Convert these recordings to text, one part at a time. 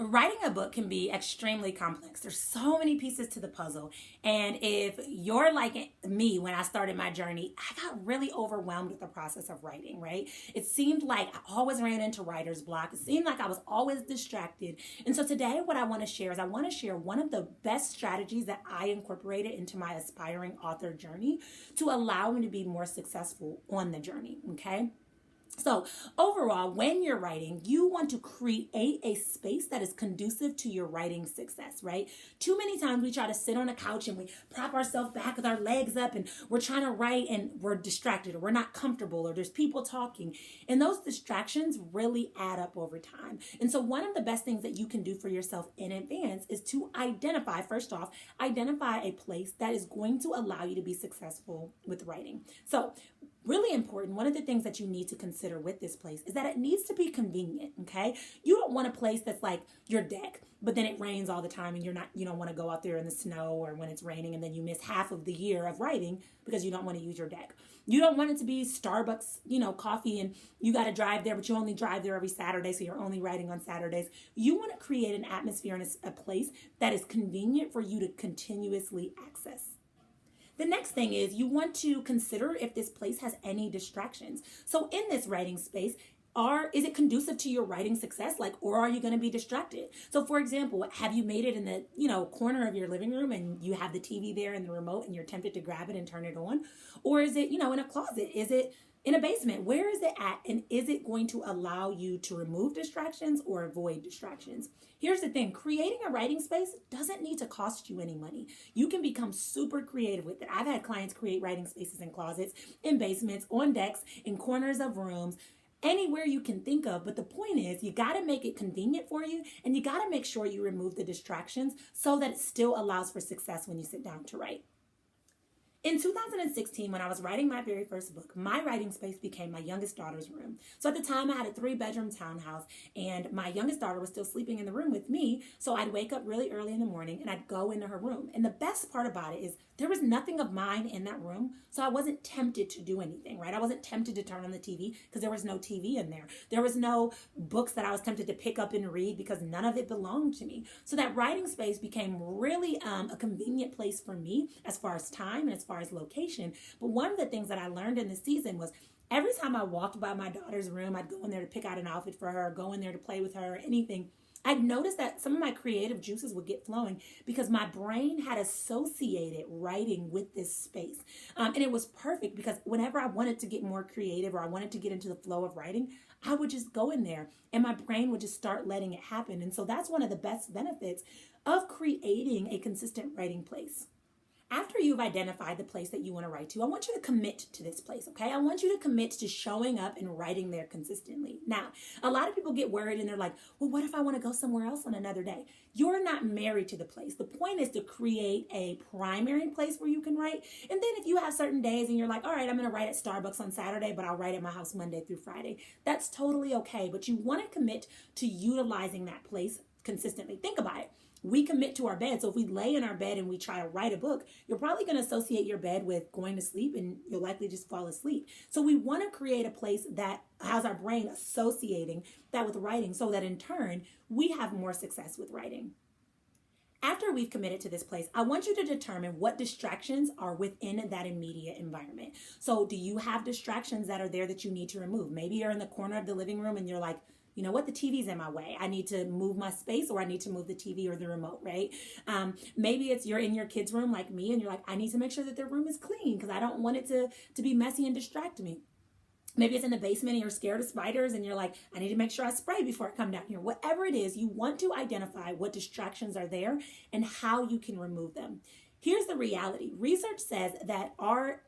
Writing a book can be extremely complex. There's so many pieces to the puzzle. And if you're like me when I started my journey, I got really overwhelmed with the process of writing, right? It seemed like I always ran into writer's block. It seemed like I was always distracted. And so today what I want to share is I want to share one of the best strategies that I incorporated into my aspiring author journey to allow me to be more successful on the journey, okay? So overall, when you're writing, you want to create a space that is conducive to your writing success, right? Too many times we try to sit on a couch and we prop ourselves back with our legs up and we're trying to write and we're distracted or we're not comfortable or there's people talking. And those distractions really add up over time. And so one of the best things that you can do for yourself in advance is to identify, first off, identify a place that is going to allow you to be successful with writing. So really important, one of the things that you need to consider with this place is that it needs to be convenient, okay? You don't want a place that's like your deck, but then it rains all the time and you don't want to go out there in the snow or when it's raining and then you miss half of the year of writing because you don't want to use your deck. You don't want it to be Starbucks, coffee and you got to drive there, but you only drive there every Saturday, so you're only writing on Saturdays. You want to create an atmosphere and a place that is convenient for you to continuously access. The next thing is you want to consider if this place has any distractions. So in this writing space, is it conducive to your writing success? Or are you going to be distracted? So for example, have you made it in the, corner of your living room and you have the TV there and the remote and you're tempted to grab it and turn it on? Or is it, in a closet? Is it in a basement? Where is it at? And is it going to allow you to remove distractions or avoid distractions? Here's the thing, creating a writing space doesn't need to cost you any money. You can become super creative with it. I've had clients create writing spaces in closets, in basements, on decks, in corners of rooms, anywhere you can think of. But the point is, you got to make it convenient for you and you got to make sure you remove the distractions so that it still allows for success when you sit down to write. In 2016, when I was writing my very first book, my writing space became my youngest daughter's room. So at the time, I had a 3-bedroom townhouse, and my youngest daughter was still sleeping in the room with me. So I'd wake up really early in the morning, and I'd go into her room. And the best part about it is there was nothing of mine in that room, so I wasn't tempted to do anything, right? I wasn't tempted to turn on the TV because there was no TV in there. There was no books that I was tempted to pick up and read because none of it belonged to me. So that writing space became really a convenient place for me as far as time and as far as location. But one of the things that I learned in the season was every time I walked by my daughter's room, I'd go in there to pick out an outfit for her, go in there to play with her, or anything. I'd noticed that some of my creative juices would get flowing because my brain had associated writing with this space. And it was perfect because whenever I wanted to get more creative or I wanted to get into the flow of writing, I would just go in there and my brain would just start letting it happen. And so that's one of the best benefits of creating a consistent writing place. After you've identified the place that you want to write to, I want you to commit to this place, okay? I want you to commit to showing up and writing there consistently. Now, a lot of people get worried and they're like, well, what if I want to go somewhere else on another day? You're not married to the place. The point is to create a primary place where you can write. And then if you have certain days and you're like, all right, I'm going to write at Starbucks on Saturday, but I'll write at my house Monday through Friday. That's totally okay. But you want to commit to utilizing that place consistently. Think about it. We commit to our bed. So if we lay in our bed and we try to write a book, you're probably going to associate your bed with going to sleep and you'll likely just fall asleep. So we want to create a place that has our brain associating that with writing so that in turn, we have more success with writing. After we've committed to this place, I want you to determine what distractions are within that immediate environment. So do you have distractions that are there that you need to remove? Maybe you're in the corner of the living room and you're like, you know what, the TV's in my way. I need to move my space or I need to move the TV or the remote, right? Maybe it's you're in your kid's room like me and you're like, I need to make sure that their room is clean because I don't want it to be messy and distract me. Maybe it's in the basement and you're scared of spiders and you're like, I need to make sure I spray before I come down here. Whatever it is, you want to identify what distractions are there and how you can remove them. Here's the reality. Research says that our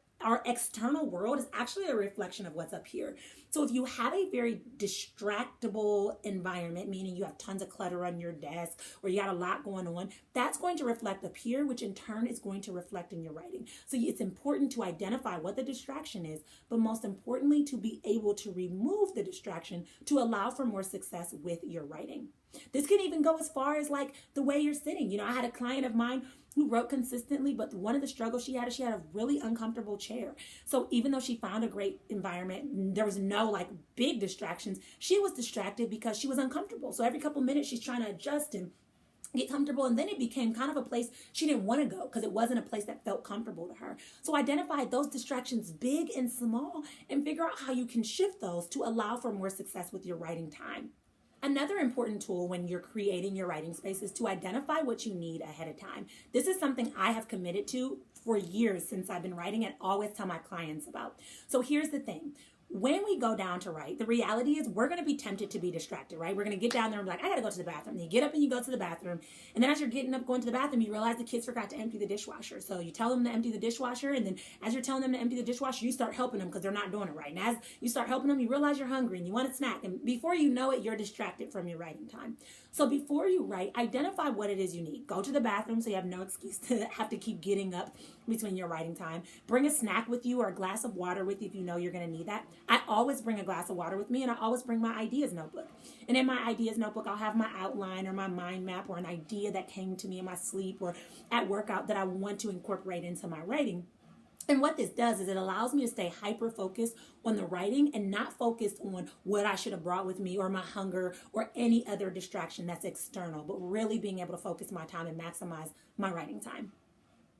external world is actually a reflection of what's up here. So if you have a very distractible environment, meaning you have tons of clutter on your desk or you got a lot going on, that's going to reflect up here, which in turn is going to reflect in your writing. So it's important to identify what the distraction is, but most importantly, to be able to remove the distraction to allow for more success with your writing. This can even go as far as like the way you're sitting. I had a client of mine who wrote consistently, but one of the struggles she had is she had a really uncomfortable chair. So even though she found a great environment, there was no like big distractions, she was distracted because she was uncomfortable. So every couple minutes she's trying to adjust and get comfortable, and then it became kind of a place she didn't want to go because it wasn't a place that felt comfortable to her. So identify those distractions, big and small, and figure out how you can shift those to allow for more success with your writing time. Another important tool when you're creating your writing space is to identify what you need ahead of time. This is something I have committed to for years since I've been writing and always tell my clients about. So here's the thing. When we go down to write, the reality is we're going to be tempted to be distracted, right? We're going to get down there and be like, I got to go to the bathroom. And you get up and you go to the bathroom. And then as you're getting up, going to the bathroom, you realize the kids forgot to empty the dishwasher. So you tell them to empty the dishwasher. And then as you're telling them to empty the dishwasher, you start helping them because they're not doing it right. And as you start helping them, you realize you're hungry and you want a snack. And before you know it, you're distracted from your writing time. So before you write, identify what it is you need. Go to the bathroom so you have no excuse to have to keep getting up between your writing time. Bring a snack with you or a glass of water with you if you know you're going to need that. I always bring a glass of water with me, and I always bring my ideas notebook. And in my ideas notebook, I'll have my outline or my mind map or an idea that came to me in my sleep or at workout that I want to incorporate into my writing. And what this does is it allows me to stay hyper-focused on the writing and not focused on what I should have brought with me or my hunger or any other distraction that's external, but really being able to focus my time and maximize my writing time.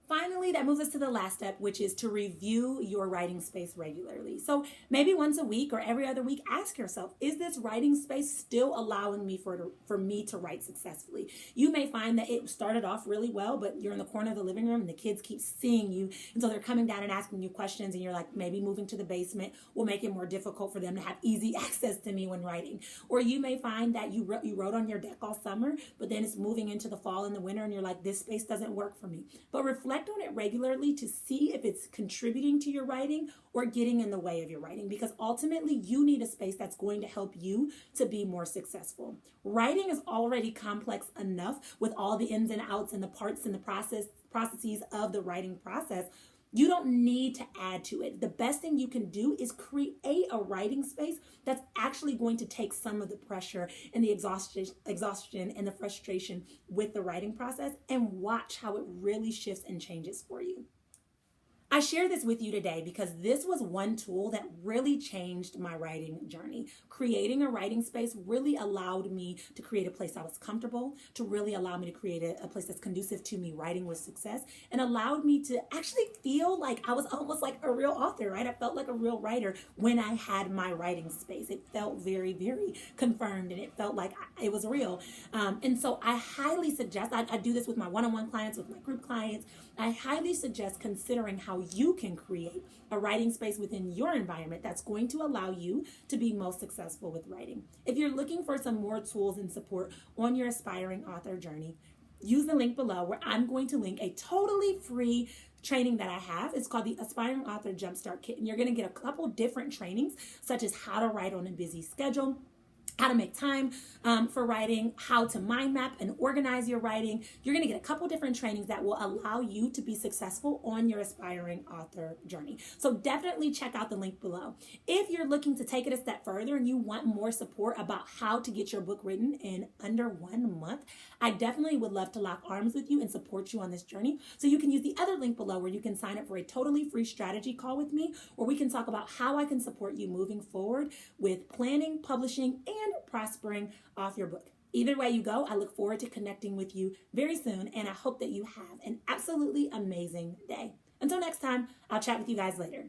Finally, that moves us to the last step, which is to review your writing space regularly. So maybe once a week or every other week, ask yourself, is this writing space still allowing me for me to write successfully? You may find that it started off really well, but you're in the corner of the living room and the kids keep seeing you. And so they're coming down and asking you questions, and you're like, maybe moving to the basement will make it more difficult for them to have easy access to me when writing. Or you may find that you wrote on your deck all summer, but then it's moving into the fall and the winter, and you're like, this space doesn't work for me. But reflect on it regularly to see if it's contributing to your writing or getting in the way of your writing, because ultimately you need a space that's going to help you to be more successful. Writing is already complex enough with all the ins and outs and the parts and the processes of the writing process. You don't need to add to it. The best thing you can do is create a writing space that's actually going to take some of the pressure and the exhaustion and the frustration with the writing process, and watch how it really shifts and changes for you. I share this with you today because this was one tool that really changed my writing journey. Creating a writing space really allowed me to create a place I was comfortable, to really allow me to create a place that's conducive to me writing with success, and allowed me to actually feel like I was almost like a real author, right? I felt like a real writer when I had my writing space. It felt very, very confirmed, and it felt like it was real. And so I highly suggest, I do this with my one-on-one clients, with my group clients, I highly suggest considering how you can create a writing space within your environment that's going to allow you to be most successful with writing. If you're looking for some more tools and support on your aspiring author journey, use the link below where I'm going to link a totally free training that I have. It's called the Aspiring Author Jumpstart Kit, and you're going to get a couple different trainings, such as how to write on a busy schedule, how to make time for writing, how to mind map and organize your writing. You're going to get a couple different trainings that will allow you to be successful on your aspiring author journey. So definitely check out the link below. If you're looking to take it a step further and you want more support about how to get your book written in under 1 month, I definitely would love to lock arms with you and support you on this journey. So you can use the other link below where you can sign up for a totally free strategy call with me, where we can talk about how I can support you moving forward with planning, publishing, and prospering off your book. Either way you go, I look forward to connecting with you very soon, and I hope that you have an absolutely amazing day. Until next time, I'll chat with you guys later.